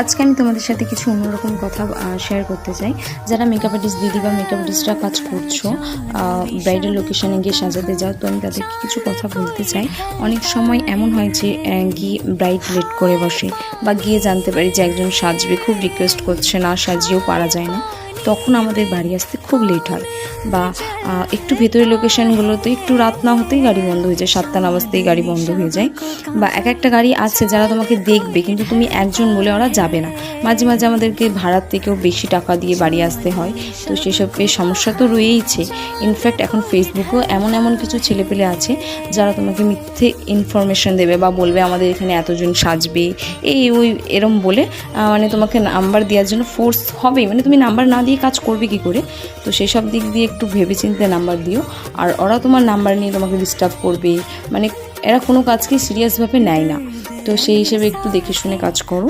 আজকে আমি তোমাদের সাথে কিছু অন্যরকম কথা শেয়ার করতে চাই। যারা মেকআপ আর্টিস্ট দিদি বা মেকআপ আর্টিস্টরা কাজ করছো, ব্রাইডাল লোকেশনে গিয়ে সাজাতে যাও, তো আমি তাদেরকে কিছু কথা বলতে চাই। অনেক সময় এমন হয় যে গিয়ে ব্রাইড লেট করে বসে, বা গিয়ে জানতে পারি যে একজন সাজবে, খুব রিকোয়েস্ট করছে, না সাজিয়েও পারা যায় না, তখন আমাদের বাড়ি আসতে খুব লেট হয়। বা একটু ভেতরের লোকেশানগুলোতে একটু রাত না হতেই গাড়ি বন্ধ হয়ে যায়, 7টা না বাজতেই গাড়ি বন্ধ হয়ে যায়। বা একটা গাড়ি আছে যারা তোমাকে দেখবে, কিন্তু তুমি একজন বলে ওরা যাবে না। মাঝে মাঝে আমাদেরকে ভাড়ার থেকেও বেশি টাকা দিয়ে বাড়ি আসতে হয়। তো সেসবের সমস্যা তো রয়েইছে। ইনফ্যাক্ট এখন ফেসবুকেও এমন কিছু ছেলেপেলে আছে যারা তোমাকে মিথ্যে ইনফরমেশন দেবে, বা বলবে আমাদের এখানে এতজন সাজবে, এই ওই এরম বলে মানে তোমাকে নাম্বার দেওয়ার জন্য ফোর্স হবেই। মানে তুমি নাম্বার না দিয়ে কাজ করবে কি করে? তো সেসব দিক দিয়ে একটু ভেবেচিন্তে নাম্বার দিও। আর ওরা তোমার নাম্বার নিয়ে তোমাকে ডিস্টার্ব করবে, মানে এরা কোনো কাজকে সিরিয়াসভাবে নেয় না। তো সেই হিসেবে একটু দেখে শুনে কাজ করো।